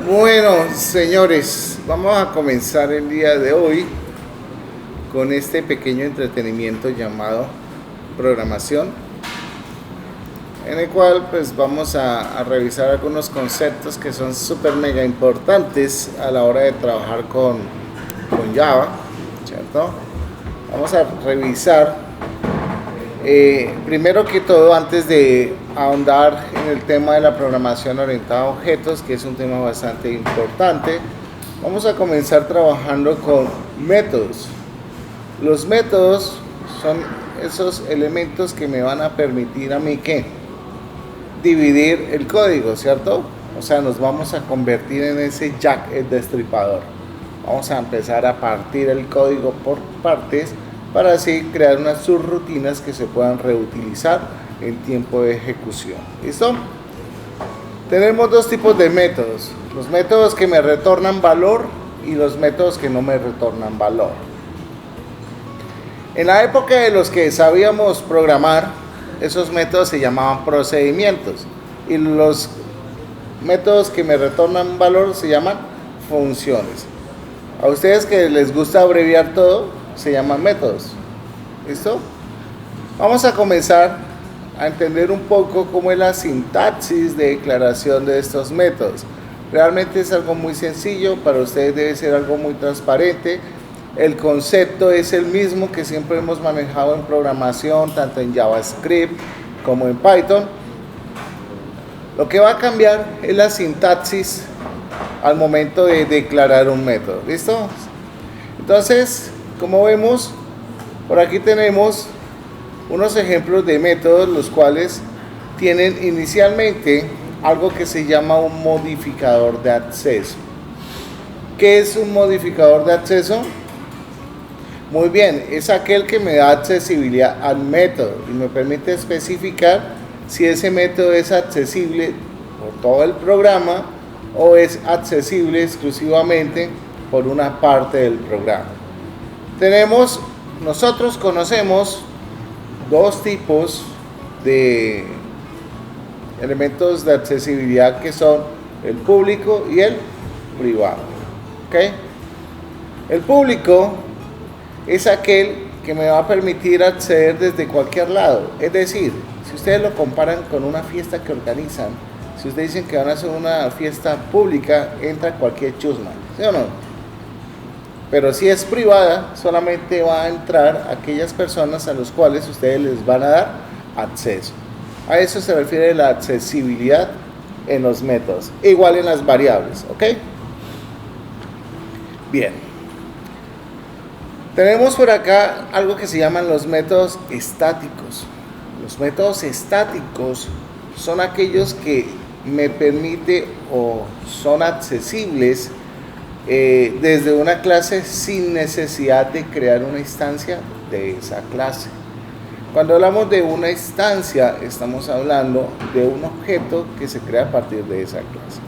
Bueno, señores, vamos a comenzar el día de hoy con este pequeño entretenimiento llamado programación, en el cual pues vamos a revisar algunos conceptos que son súper mega importantes a la hora de trabajar con Java, ¿cierto? Vamos a revisar primero que todo, antes de ahondar en el tema de la programación orientada a objetos, que es un tema bastante importante, vamos a comenzar trabajando con métodos. Los métodos son esos elementos que me van a permitir a mí que dividir el código, ¿cierto? O sea, nos vamos a convertir en ese Jack el Destripador. Vamos a empezar a partir el código por partes para así crear unas subrutinas que se puedan reutilizar en tiempo de ejecución. ¿Listo? Tenemos dos tipos de métodos: los métodos que me retornan valor y los métodos que no me retornan valor. En la época de los que sabíamos programar, esos métodos se llamaban procedimientos, y los métodos que me retornan valor se llaman funciones. A ustedes que les gusta abreviar todo, se llaman métodos. ¿Listo? Vamos a comenzar a entender un poco cómo es la sintaxis de declaración de estos métodos. Realmente es algo muy sencillo, para ustedes debe ser algo muy transparente. El concepto es el mismo que siempre hemos manejado en programación, tanto en JavaScript como en Python. Lo que va a cambiar es la sintaxis al momento de declarar un método. ¿Listo? Entonces, como vemos, por aquí tenemos unos ejemplos de métodos, los cuales tienen inicialmente algo que se llama un modificador de acceso. ¿Qué es un modificador de acceso? Muy bien, es aquel que me da accesibilidad al método y me permite especificar si ese método es accesible por todo el programa o es accesible exclusivamente por una parte del programa. Nosotros conocemos dos tipos de elementos de accesibilidad, que son el público y el privado. ¿Okay? El público es aquel que me va a permitir acceder desde cualquier lado. Es decir, si ustedes lo comparan con una fiesta que organizan, si ustedes dicen que van a hacer una fiesta pública, entra cualquier chusma, ¿sí o no? Pero si es privada, solamente va a entrar aquellas personas a las cuales ustedes les van a dar acceso. A eso se refiere la accesibilidad en los métodos. Igual en las variables, ¿ok? Bien. Tenemos por acá algo que se llaman los métodos estáticos. Los métodos estáticos son aquellos que me permiten o son accesibles desde una clase sin necesidad de crear una instancia de esa clase. Cuando hablamos de una instancia, estamos hablando de un objeto que se crea a partir de esa clase.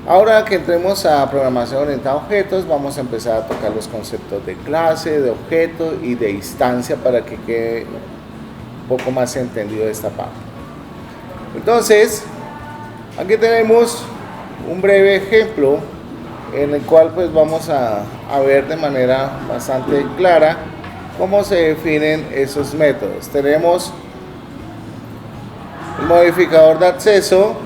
Ahora que entremos a programación orientada a objetos, vamos a empezar a tocar los conceptos de clase, de objeto y de instancia para que quede un poco más entendido esta parte. Entonces, aquí tenemos un breve ejemplo en el cual pues vamos a ver de manera bastante clara cómo se definen esos métodos. Tenemos el modificador de acceso,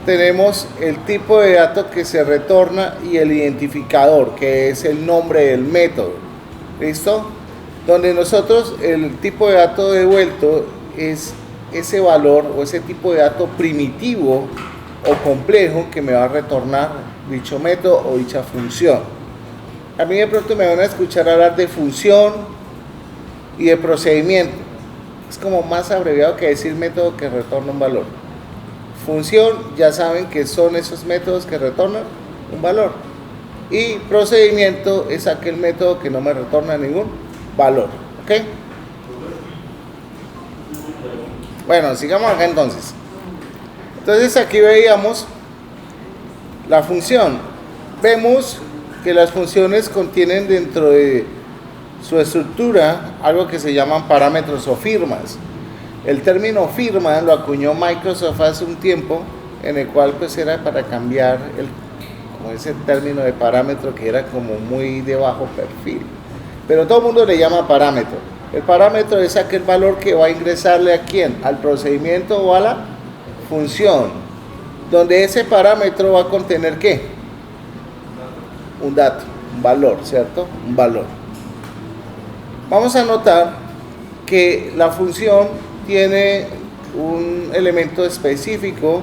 tenemos el tipo de dato que se retorna y el identificador, que es el nombre del método. ¿Listo? Donde nosotros el tipo de dato devuelto es ese valor o ese tipo de dato primitivo o complejo que me va a retornar dicho método o dicha función. A mí de pronto me van a escuchar hablar de función y de procedimiento. Es como más abreviado que decir método que retorna un valor. Función, ya saben que son esos métodos que retornan un valor. Y procedimiento es aquel método que no me retorna ningún valor. ¿Ok? Bueno, sigamos acá entonces. Entonces aquí veíamos la función. Vemos que las funciones contienen dentro de su estructura algo que se llaman parámetros o firmas. El término firma lo acuñó Microsoft hace un tiempo, en el cual pues era para cambiar como ese término de parámetro que era como muy de bajo perfil. Pero todo el mundo le llama parámetro. El parámetro es aquel valor que va a ingresarle a quién, al procedimiento o a la función, donde ese parámetro va a contener ¿qué? Un dato, un valor, ¿cierto? Un valor. Vamos a notar que la función tiene un elemento específico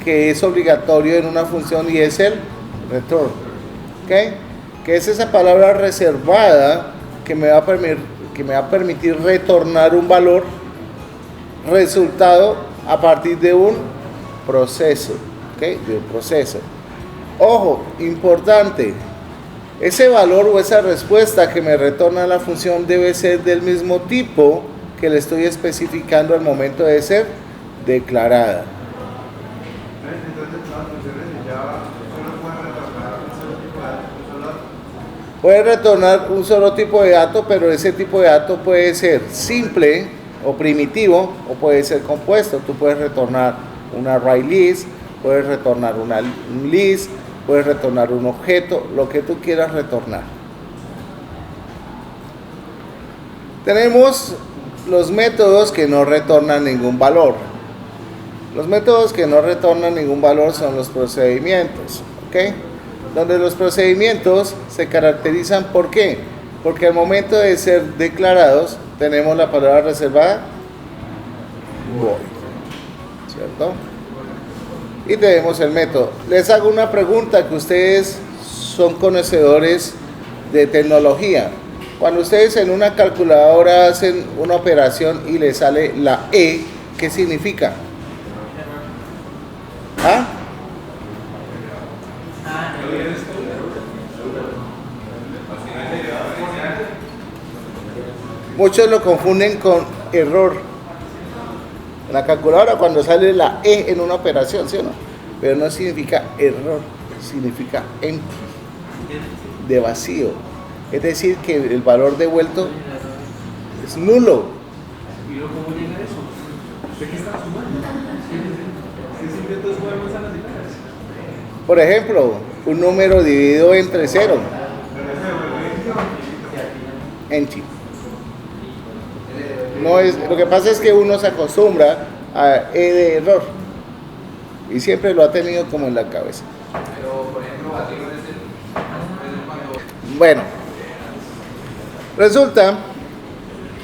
que es obligatorio en una función y es el return, ¿ok? Que es esa palabra reservada que me va a permitir retornar un valor resultado a partir de un proceso, ¿ok? De un proceso. Ojo, importante, ese valor o esa respuesta que me retorna la función debe ser del mismo tipo que le estoy especificando al momento de ser declarada. Puede retornar un solo tipo de dato, pero ese tipo de dato puede ser simple o primitivo o puede ser compuesto. Tú puedes retornar una array list, puedes retornar un list, puedes retornar un objeto, lo que tú quieras retornar. Tenemos los métodos que no retornan ningún valor. Los métodos que no retornan ningún valor son los procedimientos, ¿ok? Donde los procedimientos se caracterizan ¿por qué? Porque al momento de ser declarados tenemos la palabra reservada void, ¿cierto? Y tenemos el método. Les hago una pregunta, que ustedes son conocedores de tecnología. Cuando ustedes en una calculadora hacen una operación y les sale la E, ¿qué significa? ¿Ah? Muchos lo confunden con error. En la calculadora cuando sale la E en una operación, ¿sí o no? Pero no significa error, significa empty, de vacío. Es decir, que el valor devuelto es nulo. ¿Y cómo llega eso? ¿De qué está sumando? ¿Qué secretos podemos analizar? Por ejemplo, un número dividido entre 0. Empty. No es, lo que pasa es que uno se acostumbra a E de error y siempre lo ha tenido como en la cabeza. Pero, por ejemplo, vacío es cuando... Bueno, resulta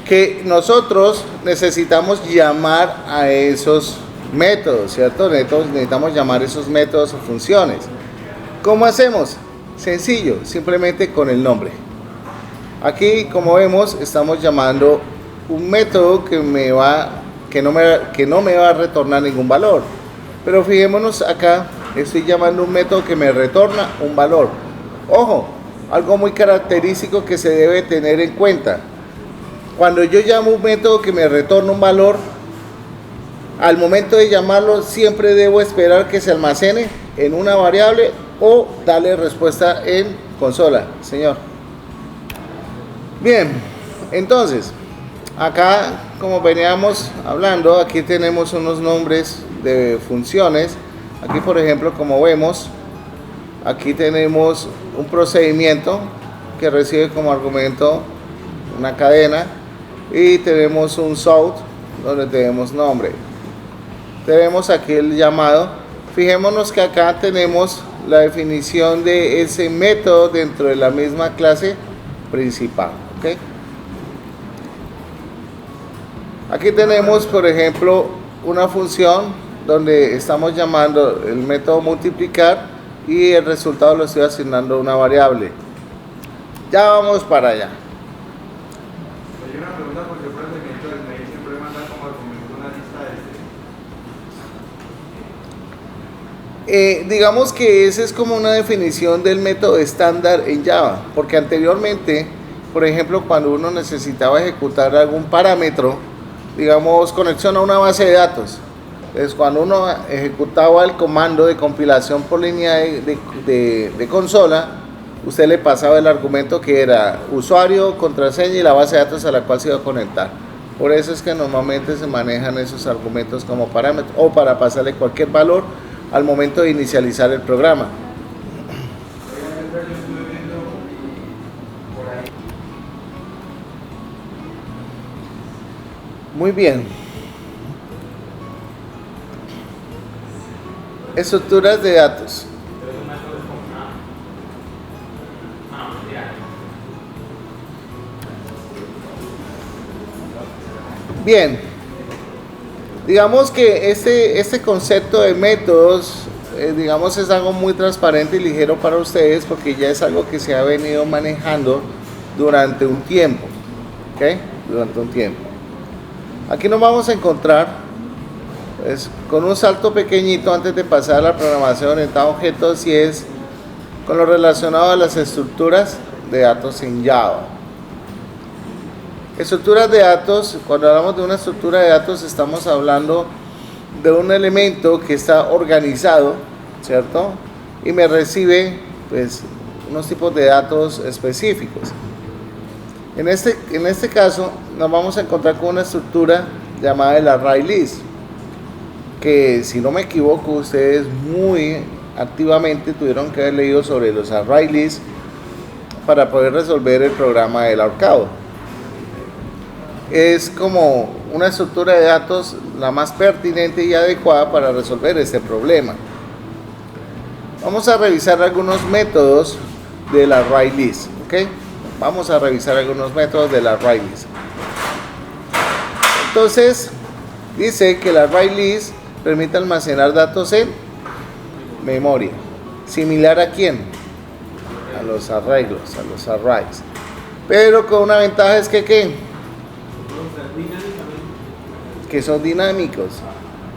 que nosotros necesitamos llamar a esos métodos, ¿cierto? Necesitamos llamar esos métodos o funciones. ¿Cómo hacemos? Sencillo, simplemente con el nombre. Aquí, como vemos, estamos llamando un método que no me va a retornar ningún valor. Pero fijémonos acá, estoy llamando un método que me retorna un valor. Ojo, algo muy característico que se debe tener en cuenta. Cuando yo llamo un método que me retorna un valor, al momento de llamarlo siempre debo esperar que se almacene en una variable o darle respuesta en consola, señor. Bien, entonces, acá, como veníamos hablando, aquí tenemos unos nombres de funciones. Aquí, por ejemplo, como vemos, aquí tenemos un procedimiento que recibe como argumento una cadena y tenemos un sort donde tenemos nombre. Tenemos aquí el llamado. Fijémonos que acá tenemos la definición de ese método dentro de la misma clase principal, ¿ok? Aquí tenemos, por ejemplo, una función donde estamos llamando el método multiplicar y el resultado lo estoy asignando a una variable. Ya vamos para allá. Hay una pregunta porque el procedimiento del mail siempre manda como argumento una lista de Digamos que esa es como una definición del método estándar en Java, porque anteriormente, por ejemplo, cuando uno necesitaba ejecutar algún parámetro, digamos, conexión a una base de datos. Entonces, cuando uno ejecutaba el comando de compilación por línea de consola, usted le pasaba el argumento que era usuario, contraseña y la base de datos a la cual se iba a conectar. Por eso es que normalmente se manejan esos argumentos como parámetros o para pasarle cualquier valor al momento de inicializar el programa. Muy bien. Estructuras de datos. Bien, digamos que este concepto de métodos, digamos, es algo muy transparente y ligero para ustedes porque ya es algo que se ha venido manejando durante un tiempo, ¿ok? Durante un tiempo. Aquí nos vamos a encontrar pues, con un salto pequeñito antes de pasar a la programación orientada a objetos y es con lo relacionado a las estructuras de datos en Java. Estructuras de datos, cuando hablamos de una estructura de datos estamos hablando de un elemento que está organizado, ¿cierto? Y me recibe pues unos tipos de datos específicos. En este caso nos vamos a encontrar con una estructura llamada el array list, que si no me equivoco ustedes muy activamente tuvieron que haber leído sobre los array lists para poder resolver el programa del ahorcado. Es como una estructura de datos la más pertinente y adecuada para resolver este problema. Vamos a revisar algunos métodos del array list, ¿ok? Vamos a revisar algunos métodos del array list. Entonces, dice que el array list permite almacenar datos en memoria. ¿Similar a quién? A los arreglos, a los arrays. Pero con una ventaja es que ¿qué? Que son dinámicos,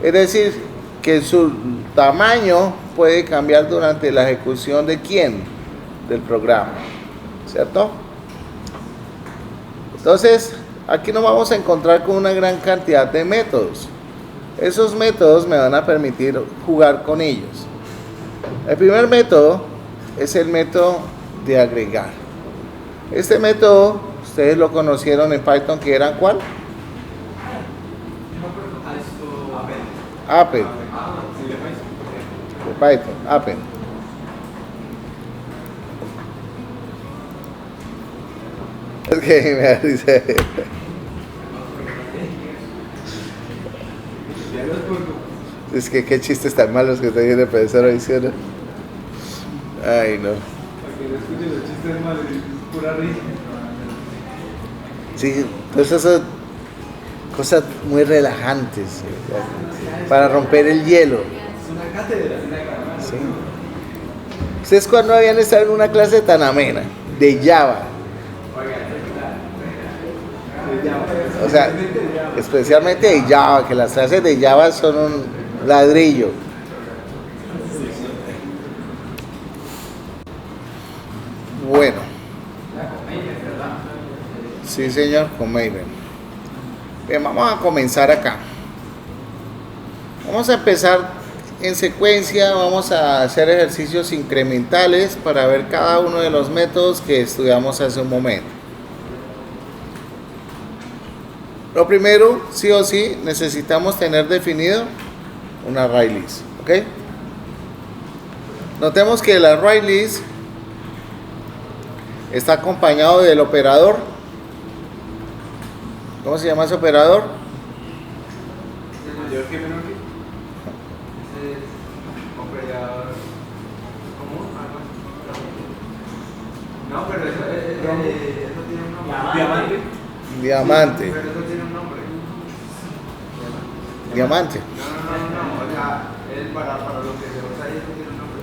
es decir, que su tamaño puede cambiar durante la ejecución de quién, del programa, ¿cierto? Entonces, aquí nos vamos a encontrar con una gran cantidad de métodos. Esos métodos me van a permitir jugar con ellos. El primer método es el método de agregar. Este método, ustedes lo conocieron en Python, que era ¿cuál? Append. De Python, append. Es que me dice. Es que qué chistes tan malos que te viene profesor diciendo. Ay, no. Para que no escuchen los chistes malos, es pura risa. Sí, pues eso son cosas muy relajantes para romper el hielo. Es una cátedra. ¿Sí? ¿Ustedes cuándo habían estado en una clase tan amena de Java? O sea, especialmente de Java, que las clases de Java son un ladrillo. Bueno. Sí, señor, con Maven. Bien, vamos a comenzar acá. Vamos a empezar en secuencia, vamos a hacer ejercicios incrementales para ver cada uno de los métodos que estudiamos hace un momento. Lo primero, sí o sí, necesitamos tener definido un array list, ¿ok? Notemos que el array list está acompañado del operador. ¿Cómo se llama ese operador? ¿Mayor que menor que? Ese operador común, no, pero eso tiene un nombre. Diamante. Diamante. Pero eso tiene un nombre. Diamante. No, o sea, es para lo que se usa y eso tiene un nombre.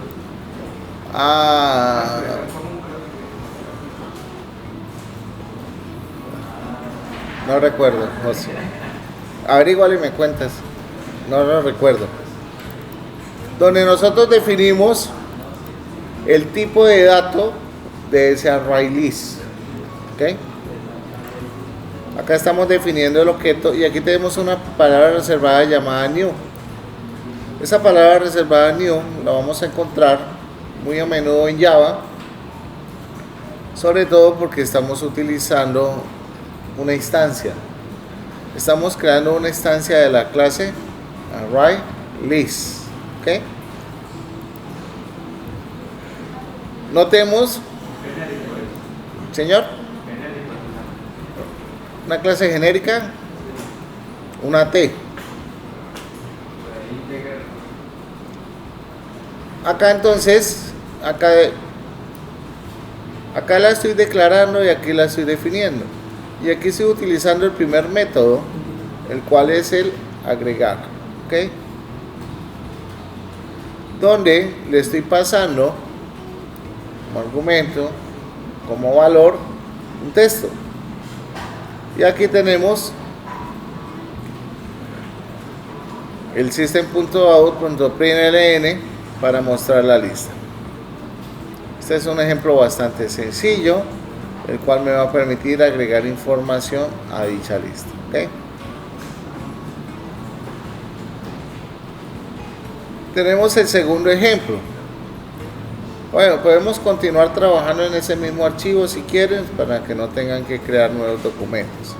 Ah, Pero es común, creo que. no recuerdo, José. Averígualo y me cuentas. No lo recuerdo. Donde nosotros definimos el tipo de dato de ese array list. ¿Ok? Acá estamos definiendo el objeto y aquí tenemos una palabra reservada llamada new. Esa palabra reservada new la vamos a encontrar muy a menudo en Java, sobre todo porque estamos utilizando una instancia. Estamos creando una instancia de la clase array list. ¿Ok? Notemos, señor, una clase genérica. una T. Acá entonces, acá la estoy declarando y aquí la estoy definiendo. Y aquí estoy utilizando el primer método, el cual es el agregar. ¿Ok? Donde le estoy pasando como argumento, como valor, un texto. Y aquí tenemos el system.out.println para mostrar la lista. Este es un ejemplo bastante sencillo, el cual me va a permitir agregar información a dicha lista. ¿Okay? Tenemos el segundo ejemplo. Bueno, podemos continuar trabajando en ese mismo archivo si quieren, para que no tengan que crear nuevos documentos.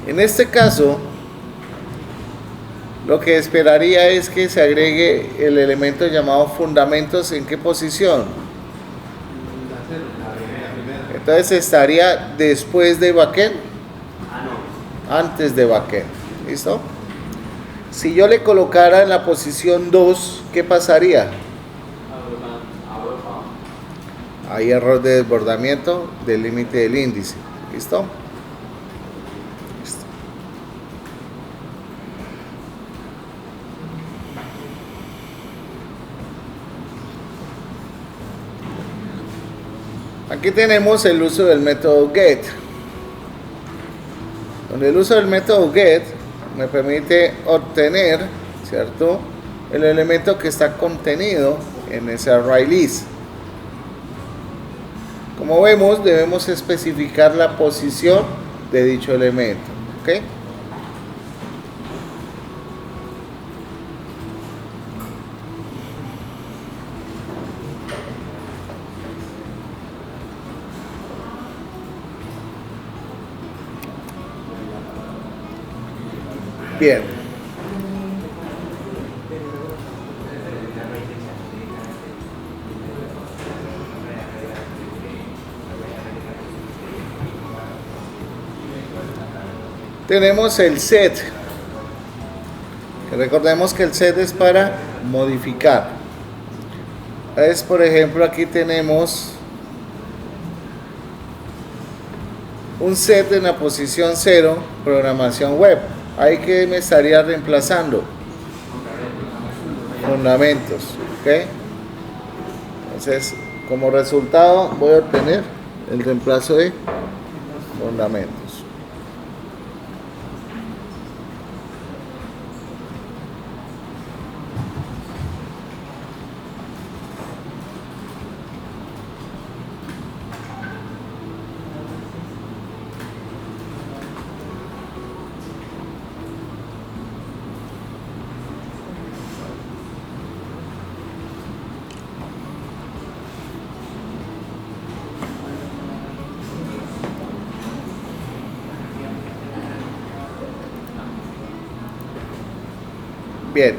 En este caso, lo que esperaría es que se agregue el elemento llamado fundamentos. ¿En qué posición? Entonces estaría después de backend, antes de backend. ¿Listo? Si yo le colocara en la posición 2, ¿qué pasaría? Hay error de desbordamiento del límite del índice. ¿Listo? Aquí tenemos el uso del método get, donde el uso del método get me permite obtener, ¿cierto?, el elemento que está contenido en ese array list. Como vemos, debemos especificar la posición de dicho elemento. ¿Ok? Bien. Tenemos el set. Recordemos que el set es para modificar. Entonces, por ejemplo, aquí tenemos un set en la posición 0, programación web. Ahí que me estaría reemplazando fundamentos. ¿Ok? Entonces, como resultado voy a obtener el reemplazo de fundamentos. Bien.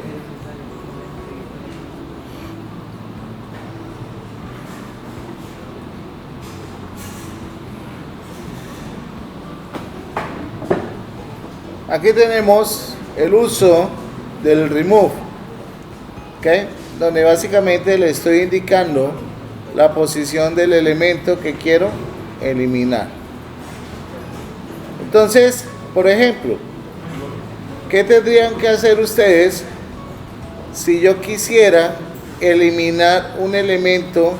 Aquí tenemos el uso del remove, ¿okay? Donde básicamente le estoy indicando la posición del elemento que quiero eliminar. Entonces, por ejemplo, ¿qué tendrían que hacer ustedes si yo quisiera eliminar un elemento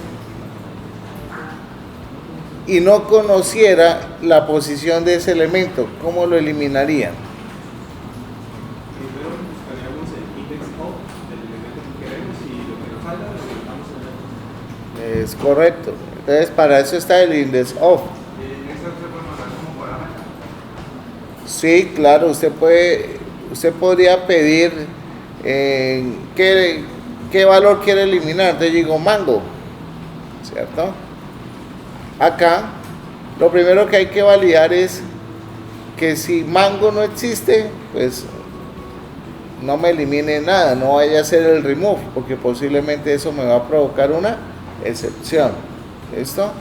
y no conociera la posición de ese elemento? ¿Cómo lo eliminarían? Primero buscaríamos el index of del elemento que queremos y lo que nos falta lo colocamos en el. Es correcto. Entonces, para eso está el index of. ¿Y esto se puede mandar como parámetro? Sí, claro, usted podría pedir qué valor quiere eliminar. Entonces digo mango, ¿cierto? Acá, lo primero que hay que validar es que si mango no existe, pues no me elimine nada, no vaya a hacer el remove, porque posiblemente eso me va a provocar una excepción. ¿Listo?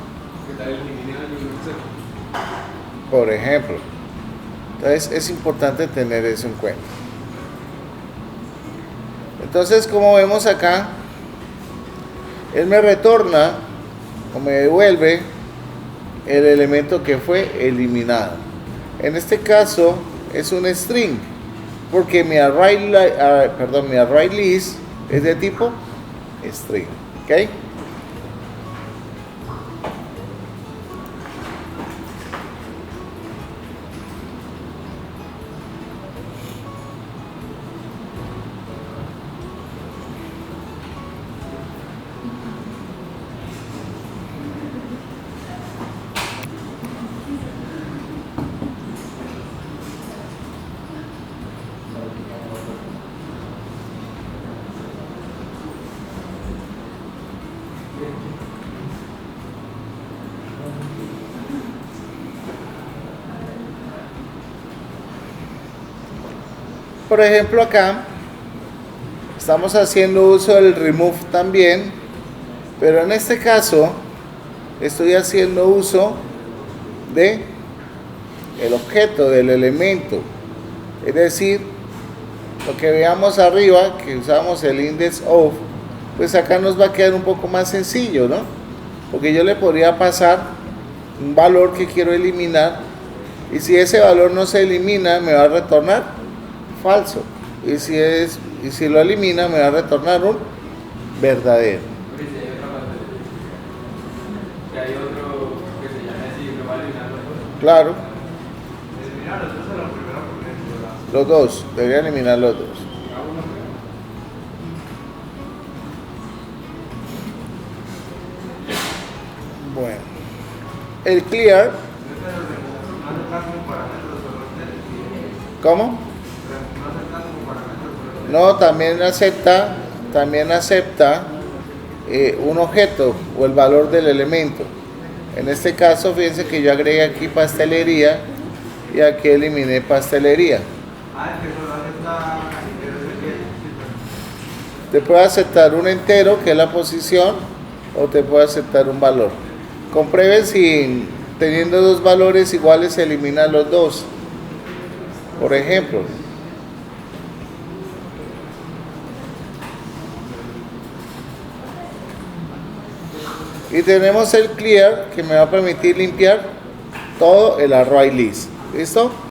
¿Qué tal eliminar el nivel 0? por ejemplo. Entonces es importante tener eso en cuenta. Entonces, como vemos acá, él me retorna o me devuelve el elemento que fue eliminado. En este caso es un string, porque mi array list es de tipo string. ¿Ok? Por ejemplo, acá estamos haciendo uso del remove también, pero en este caso estoy haciendo uso de el objeto, del elemento. Es decir, lo que veamos arriba, que usamos el index of, pues acá nos va a quedar un poco más sencillo, ¿no? Porque yo le podría pasar un valor que quiero eliminar, y si ese valor no se elimina, me va a retornar falso, y si lo elimina, me va a retornar un verdadero. Que hay otro que se llama así, lo va a eliminar los dos. Claro, Eliminar los dos a la primera por los dos, debería eliminar los dos. Bueno, el clear, ¿cómo? No, también acepta un objeto o el valor del elemento. En este caso, fíjense que yo agregué aquí pastelería y aquí eliminé pastelería. Te puede aceptar un entero, que es la posición, o te puede aceptar un valor. Comprueben si teniendo dos valores iguales se eliminan los dos. Por ejemplo, y tenemos el clear, que me va a permitir limpiar todo el array list. ¿Listo?